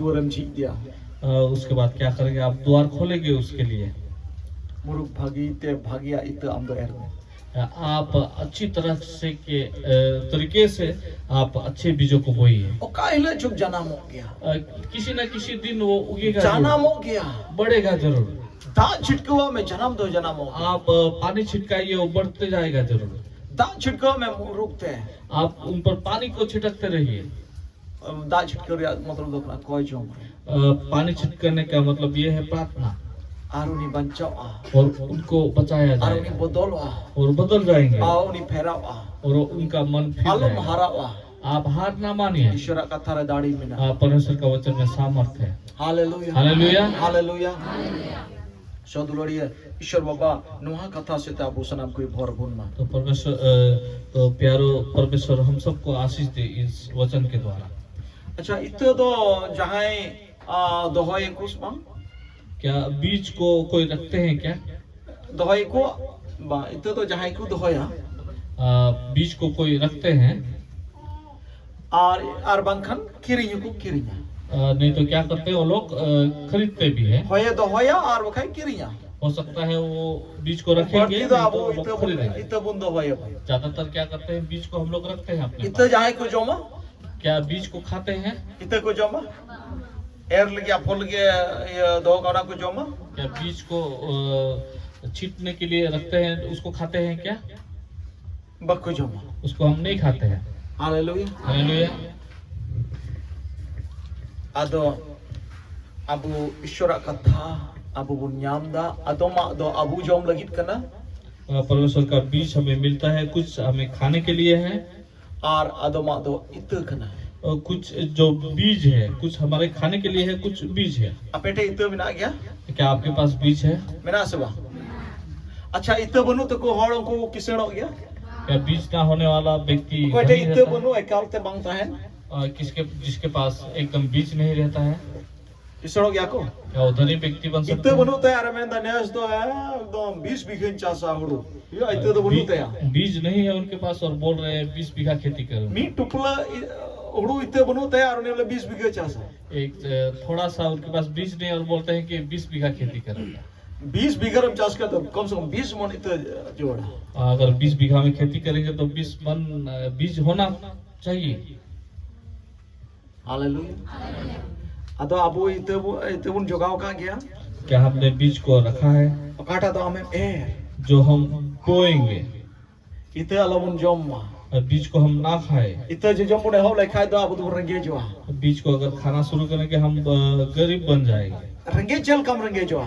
उसके बाद क्या करेंगे, आप द्वार खोलेंगे उसके लिए। आप अच्छी तरह से के तरीके से आप अच्छे बीजों को बोइए। किसी न किसी दिन वो उगेगा, बढ़ेगा जरूर। में जन्म दो जन्म आप पानी छिटकाइए, वो बढ़ते जाएगा जरूर। छिटकाव में रुकते हैं, आप उन पर पानी को छिटकते रहिए। मतलब कोई जो पानी छिटकने का मतलब ये है प्रार्थना, आरुनी बचाओ और उनको बचाया जाएगा, और बदल जाएंगे, और उनका मन फिर जाएगा। आप हार ना मानिए, ईश्वर का थारा दाढ़ी में परमेश्वर का वचन में सामर्थ्य है। Hallelujah hallelujah hallelujah. ईश्वर बाबा नुहा कथा से ताबू सनाम कोई भर बुनमा। तो परमेश्वर, तो प्यारो परमेश्वर हम सबको आशीष दे इस वचन के द्वारा। अच्छा, इतो तो जहाँ दोहाई कुछ बांग, क्या बीज को कोई रखते हैं क्या? दोहाई को बा इतो तो जहाँ को दोहाया बीज को कोई रखते हैं, और बंखन किरिंग को किरिंग नहीं तो क्या करते हैं वो लोग, खरीदते भी हैं। होया दोहाया और वो खाई किरिंग, हो सकता है वो बीज को रखेंगे, तो खरीदेंगे। इतो बुन दोहाया ज्यादातर क्या करते हैं, बीज को हम लोग रखते हैं अपने इतो जहाँ को जोमा, क्या बीज को खाते हैं? इतो को जोमा एर लगे फल लगे दो गाना को जोमा, क्या बीज को छींटने के लिए रखते हैं, उसको खाते हैं क्या? बक्को जोमा, उसको हम नहीं खाते हैं। Hallelujah hallelujah. अदो अबू ईश्वर कथा अबू बुन्यामदा अदोमा दो अबू जोम लगित करना, परमेश्वर का बीज हमें मिलता है, कुछ हमें खाने के लिए है, और अदोमा दो इत करना, कुछ जो बीज है कुछ हमारे खाने के लिए है, कुछ बीज है। अपेटे इत बिना गया, क्या आपके पास बीज है? मेरा सेवा। अच्छा, इत बनु तो को हड़ों को किसड़ो गया, क्या बीज ना होने वाला व्यक्ति कोई इत बनु एकालते मांगता है, जिसके पास एकदम बीज नहीं रहता है, किसड़ो गया को क्या उधर ही व्यक्ति बन सकता है? इत बनु तैयार में दनेस तो है एकदम 20 बीघे चासा हुड़ो, ये इत तो बनु तैयार, बीज नहीं है उनके पास और बोल रहे हैं 20 बीघा खेती करो। मी टुकला हुड़ो इत बनु तैयार होने वाला 20 बीघे चासा, एक थोड़ा सा उनके पास बीज नहीं और बोलते हैं कि 20 बीघा खेती करेंगे। 20 बीघा में चाष का तो कम से कम 20 मन इत जोड़ा। अगर 20 बीघा में खेती करेंगे तो 20 मन बीज होना चाहिए। हालेलुया। अतो अबू इते बुन जोगाव का गया, क्या हमने बीज को रखा है? काटा तो हमें जो हम बोएंगे, इते अलमुन जोम्मा, बीज को हम ना खाए। इते जो जोम पुणे हो लेखाय दो अबू तो रंगे जो, बीज को अगर खाना शुरू करेंगे हम गरीब बन जाएंगे। रंगे चल कम रंगे जो,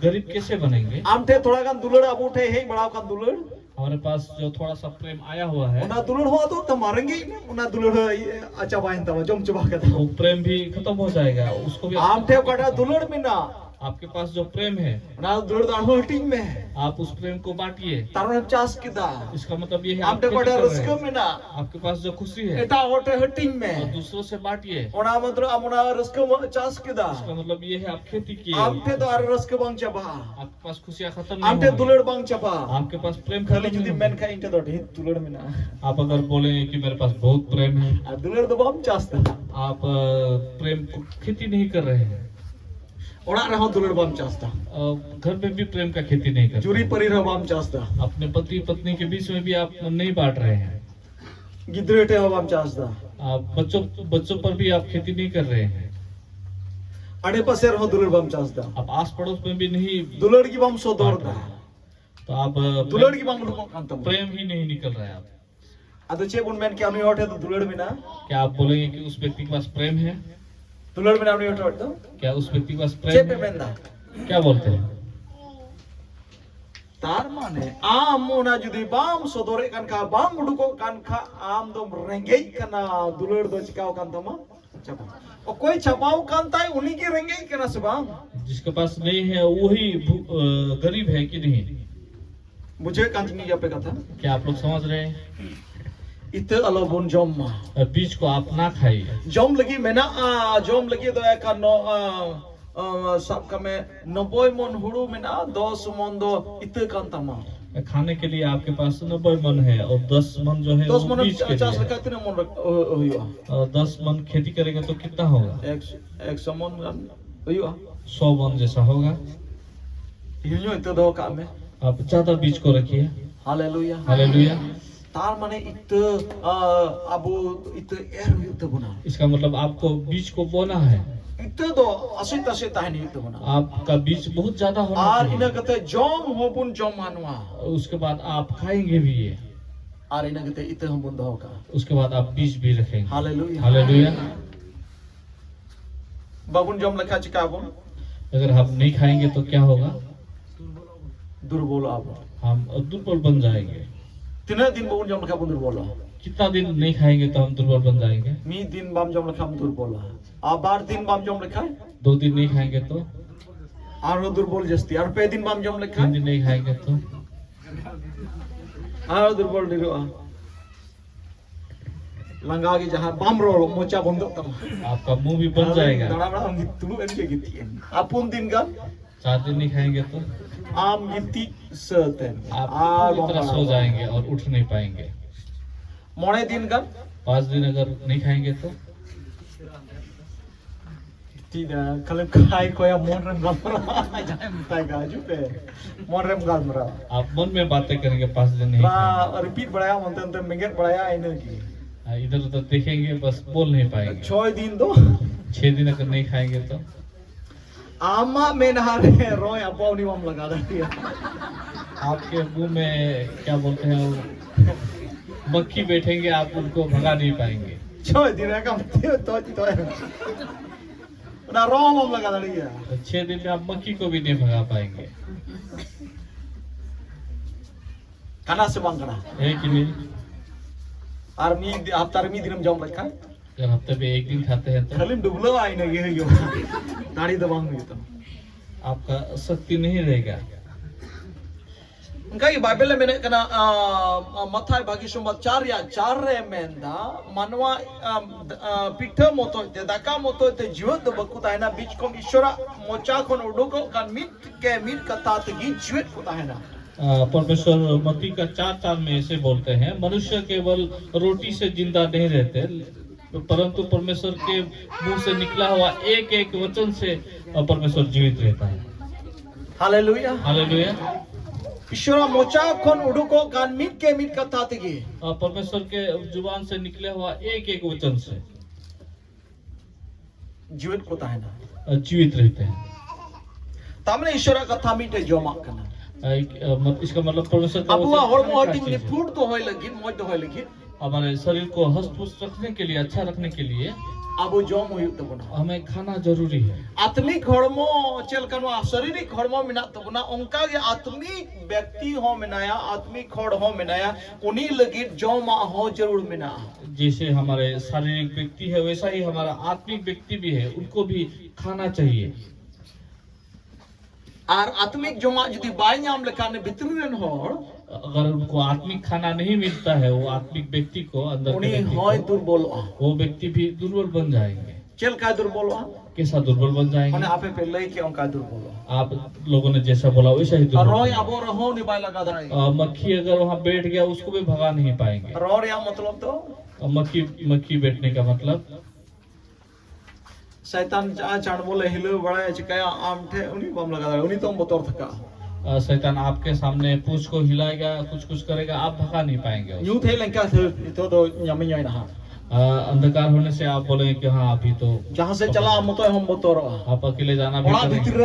गरीब कैसे बनेंगे? आमठे थोड़ा कान दुलड़ अबू उठे है बड़ा कान दुलड़, हमारे पास जो थोड़ा सा प्रेम आया हुआ है, उना दुलड़ हो तो तमारेंगे, उना दुलड़ अच्छा बाइन तमा जोम चबा के वो प्रेम भी खत्म हो जाएगा, उसको भी आमठे काटा दुलड़ में ना, आपके पास जो प्रेम है ना दुलड़ दाढ़ो हटिंग में, आप उस प्रेम को बांटिए। तारण चास किदा, इसका मतलब ये है आमठे काटा रस्क में ना, आपके पास जो खुशी है एटा होटे हटिंग में, और दूसरों से बांटिए। उना मतलब अमुना रस्क चास किदा, इसका मतलब ये है आप खेती किए, आमठे तो आर रस्क बांग चबा, आपके पास खुशियां खत्म आमठे नहीं दुलड़ बांग चबा, आपके पास प्रेम खाली खत्म जुदी नहीं मेन का इंटे तो ढी दुलड़ में ना, आप अगर बोलेंगे कि मेरे पास बहुत प्रेम है, दुलड़ तो बाम चासता, आप प्रेम को खेती नहीं कर रहे हैं। ओड़ा रहो दुलड़ बाम चासता, घर में भी प्रेम का खेती नहीं कर, जुरी परी रहो बाम चासता, अपने पति पत्नी के बीच में भी आप नहीं बांट रहे हैं, गिद्रेटे हो बाम चासता, आप बच्चों पर भी आप खेती नहीं कर रहे हैं, अड़े पसे रहो दुलड़ बाम चासता, आप आस पड़ोस में भी नहीं, दुलड़ की बाम सो दौड़ता, तो आप दुलड़ की बाम रुको कांतम, प्रेम ही नहीं निकल रहा है आप। अदो चे बुन मेन के आमी होटे तो दुलड़ में ना, क्या आप बोलेंगे कि उस व्यक्ति के पास प्रेम है? दुलड़ में आमी होटे तो क्या उस व्यक्ति के पास चे प्रेम पे है? मेंदा, क्या बोलते हैं? तार माने आम मोना जुदी बाम सोदोरे कान का बाम उडुको कान का आम दो रेंगे कना दुलड़ दो चिकाओ कान तमा चपा, और कोई छपाओ कान ताई उन्हीं की रेंगे कना से बाम, जिसके पास नहीं है वही गरीब है कि नहीं? मुझे कांतनी या पे कथा, क्या आप लोग समझ रहे हैं? इते अलबुन जोम्मा, बीज को आप ना खाइए। जोम लगी मेना जोम लगी तो एक नो सब का में 90 मन हुड़ू मेना 10 मन दो इते कांतमा, खाने के लिए आपके पास 90 मन है और 10 मन जो है 10 वो मन बीज के 50 लिए लखा कितने मन हुआ और 10 मन खेती करेंगे तो कितना होगा 100 मन हुआ 100 मन जैसा होगा। हिलनो इतना दो काम में आप ज्यादा बीज को रखिए। Hallelujah hallelujah. तार माने इतना अब इतना एर हुआ बना इसका मतलब आपको बीज को बोना है, इतना दो असित असित है नहीं इतना बना आपका बीज बहुत ज्यादा होना आर चाहिए। इन्हें कहते जॉम हो बुन जॉम मानवा उसके बाद आप खाएंगे भी ये, आर इन्हें कहते इतना हम बुन दो का उसके बाद आप बीज भी रखेंगे। Hallelujah hallelujah. बाबुन जॉम लखा चिका बुन अगर हम नहीं खाएंगे तो क्या होगा, दुर्बल आप हम दुर्बल बन जाएंगे। तीन दिन बाबुन जॉम लखा बुन दुर्बल कितना दिन नहीं खाएंगे तो हम दुर्बल बन जाएंगे। मी दिन बाम जॉम लखा हम दुर्बल आ बार दिन बाम जॉम लखा 2 दिन नहीं खाएंगे तो, आर दुर्बल जस्ती आर पे दिन बाम जॉम लखा 3 दिन नहीं खाएंगे तो आर दुर्बल दिरो लंगा के जहां बाम रो मोचा बंद तम आपका मुंह भी बन जाएगा। दड़ा बड़ा हम तुलु एन के गिती अपुन दिन का 4 दिन नहीं खाएंगे तो आम गिती सतन आप पूरी तरह सो जाएंगे और उठ नहीं पाएंगे। मोड़े दिन का 5 दिन अगर नहीं खाएंगे तो तीदा कल खाई कोया मोरम गमरा जाए मताई गाजू पे मोरम गमरा आप मन में बातें करेंगे 5 दिन नहीं खाएंगे। रिपीट बढ़ाया मनते अंत मिंगेट बढ़ाया इन्हें की इधर उधर देखेंगे बस बोल नहीं पाएंगे। 6 दिन दो 6 दिन अगर नहीं खाएंगे तो आमा में नहारे रोय अपौनी वम लगा दिया आपके मुंह में क्या बोलते हैं वो मक्खी बैठेंगे, आप उनको भगा नहीं पाएंगे। 6 दिन का तो ना रोम वम लगा दिया तो 6 दिन में आप मक्खी को भी नहीं भगा पाएंगे। कना से बंगड़ा है कि नहीं? आर्मी हफ्ता मी दिनम जम लखा अगर हफ्ते में 1 दिन खाते हैं तो खाली डुबलो आई ना ये यो दाढ़ी दबांग हुई तो आपका शक्ति नहीं रहेगा। उनका ये बाइबल में कना मथाई भागी सोमवार 4 या 4 रे मेंदा मानवा पिठ मोतो ते दाका मोतो ते जीवत बकु तायना बीच को ईश्वरा मोचा कोन उडुको कान मिट के मिट कथा ते गी जीवित को तायना परमेश्वर मत्ती का 4:4 में ऐसे बोलते हैं, मनुष्य केवल रोटी से जिंदा नहीं रहते परंतु परमेश्वर के मुंह से निकला हुआ एक एक वचन से परमेश्वर जीवित रहता है। Hallelujah hallelujah. ईश्वरा मोचा कोन उडुको कान मिट के मिट कथा ते गी परमेश्वर के जुबान से निकले हुआ एक एक वचन से जीवित को तायना जीवित रहते हैं। तामने ईश्वरा कथा मिटे जोमा कना इसका मतलब परमेश्वर का अबुआ वचन हॉर्मोन हटिंग ने फूड तो होय लगी मोज तो होय लगी हमारे शरीर को हष्ट पुष्ट रखने के लिए, अच्छा रखने के लिए अबु जोम हुई तो बना हमें खाना जरूरी है। आत्मिक हॉर्मो चल कनवा शारीरिक हॉर्मो मिना तो बना उनका ये आत्मिक व्यक्ति हो मिनाया आत्मिक हॉर्ड हो मिनाया उन्हीं लगी जोमा हो जरूर मिना। जैसे हमारे शारीरिक व्यक्ति है वैसा ही हमारा आत्मिक व्यक्ति भी है, उनको भी खाना चाहिए। और आत्मिक जोमा यदि बाय नाम लेखाने भितरन होड़ अगर उनको आत्मिक खाना नहीं मिलता है वो आत्मिक व्यक्ति को अंदर के व्यक्ति को, दुर्बल वो व्यक्ति भी दुर्बल बन जाएंगे। चल का दुर्बल कैसा दुर्बल बन जाएंगे? माने आपे पे लई के उनका दुर्बल आप लोगों ने जैसा बोला वैसा ही दुर्बल। रोय अबो रहो नि बाय लगा दई मक्खी अगर वहाँ बैठ गया उसको भी भगा नहीं पाएंगे। रोर या मतलब तो मक्खी बैठने का मतलब शैतान चाण बोले हिलो बड़ा चिकाया आम थे उन्हीं बम लगा दई उन्हीं तो बतौर थका शैतान आपके सामने पूंछ को हिलाएगा, कुछ करेगा, आप भगा नहीं पाएंगे। यूं थे लंका तो यमी यई ना अंधकार होने से आप बोलेंगे कि हाँ अभी तो जहां से चला हम तो बतौर आप अकेले जाना भी ओड़ा करेंगे। भीतर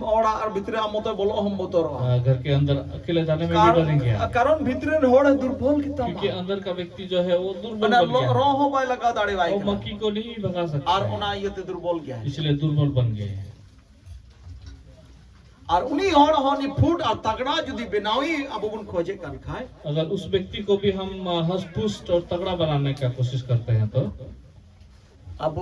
ओड़ा और भीतर हम तो बोलो हम बतौर घर के अंदर अकेले जाने में भी डरेंगे आप। कारण भीतर होड़ दुर्बल कितना क्योंकि अंदर का व्यक्ति जो है वो दुर्बल बन गया रो हो बाय लगा दाड़ी भाई वो मक्खी को नहीं भगा सकता और उना ये तो दुर्बल गया है इसलिए दुर्बल बन गए हैं। और उन्हीं होड़ होनी फूड और तगड़ा यदि बनावी अब उन खोजे कर खाए अगर उस व्यक्ति को भी हम हष्ट-पुष्ट और तगड़ा बनाने का कोशिश करते हैं तो अब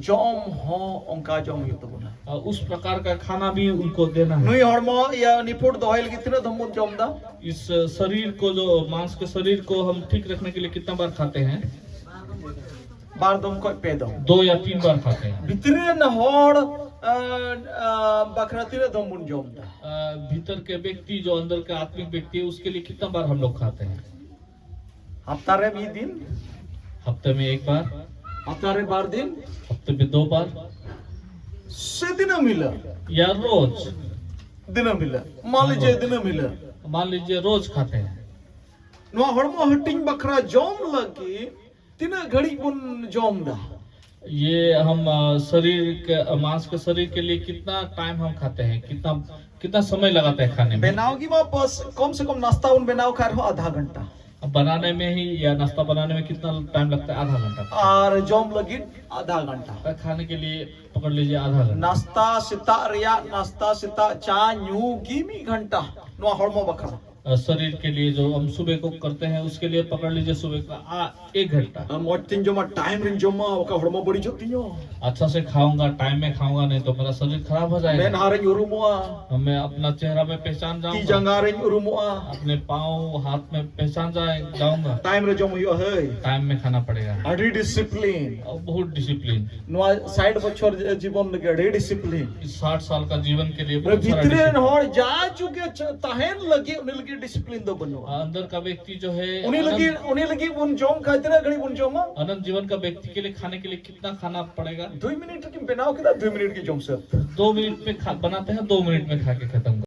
जोम हो उनका जोम ये तो बना उस प्रकार का खाना भी उनको देना है। नुई हॉर्मो या निपुट दोहल कितने धम्मु जोम दा इस शरीर को जो मांस के शरीर को हम ठीक रखने के लिए कितना बार खाते हैं? बार दम को पे दो 2 या 3 बार खाते हैं। भीतर न होड़ बकरा तीन दम बुन जोम दा भीतर के व्यक्ति जो अंदर का आत्मिक व्यक्ति है उसके लिए कितना बार हम लोग खाते हैं? हफ्ता रे मी दिन हफ्ते में एक बार, हफ्ता रे बार दिन हफ्ते में 2 बार, से दिन मिला या रोज? दिन मिला मान लीजिए दिन मिला मान लीजिए रोज खाते हैं। नवा हड़मो हटिंग बकरा जोम लगी तीन घड़ी बुन जोम दा ये हम शरीर के मांस के शरीर के लिए कितना टाइम हम खाते हैं, कितना कितना समय लगाते हैं खाने में? बनाओ की वापस कम से कम नाश्ता उन बनाओ खा रहा आधा घंटा अब बनाने में ही या नाश्ता बनाने में कितना टाइम लगता है? आधा घंटा। और जोम लगी आधा घंटा और खाने के लिए पकड़ लीजिए आधा घंटा। नाश्ता सिता रिया नाश्ता सिता चा न्यू गिमी घंटा नवा हड़मो बकरा शरीर के लिए जो हम सुबह को करते हैं उसके लिए पकड़ लीजिए सुबह का 1 घंटा। मोटिंग जो टाइम रिंग जो का हड़मो बड़ी जोती हो अच्छा से खाऊंगा, टाइम में खाऊंगा, नहीं तो मेरा शरीर खराब हो मैं जाएगा। नारिंग उरुमुआ मैं अपना चेहरा में पहचान की जाऊंगा, जंगारिंग उरुमुआ अपने पाँव हाथ में पहचान जाऊंगा। टाइम रे जोम हुआ है टाइम में खाना पड़ेगा अड़ी डिसिप्लिन और बहुत डिसिप्लिन। नवा 60 बछर जीवन लगे अड़ी डिसिप्लिन इस 60 साल का जीवन के लिए बहुत सारा भीतरे discipline। हर जा चुके तहन लगे उन्हें लगे डिसिप्लिन दो बनो अंदर का व्यक्ति जो है उन्हें लगे उन जोम खाते ना घड़ी उन जोम अनंत जीवन का व्यक्ति के लिए खाने के लिए कितना खाना पड़ेगा? 2 मिनट की बनाओ के 2 मिनट की जोम से 2 मिनट में बनाते हैं, 2 मिनट में खा के खत्म।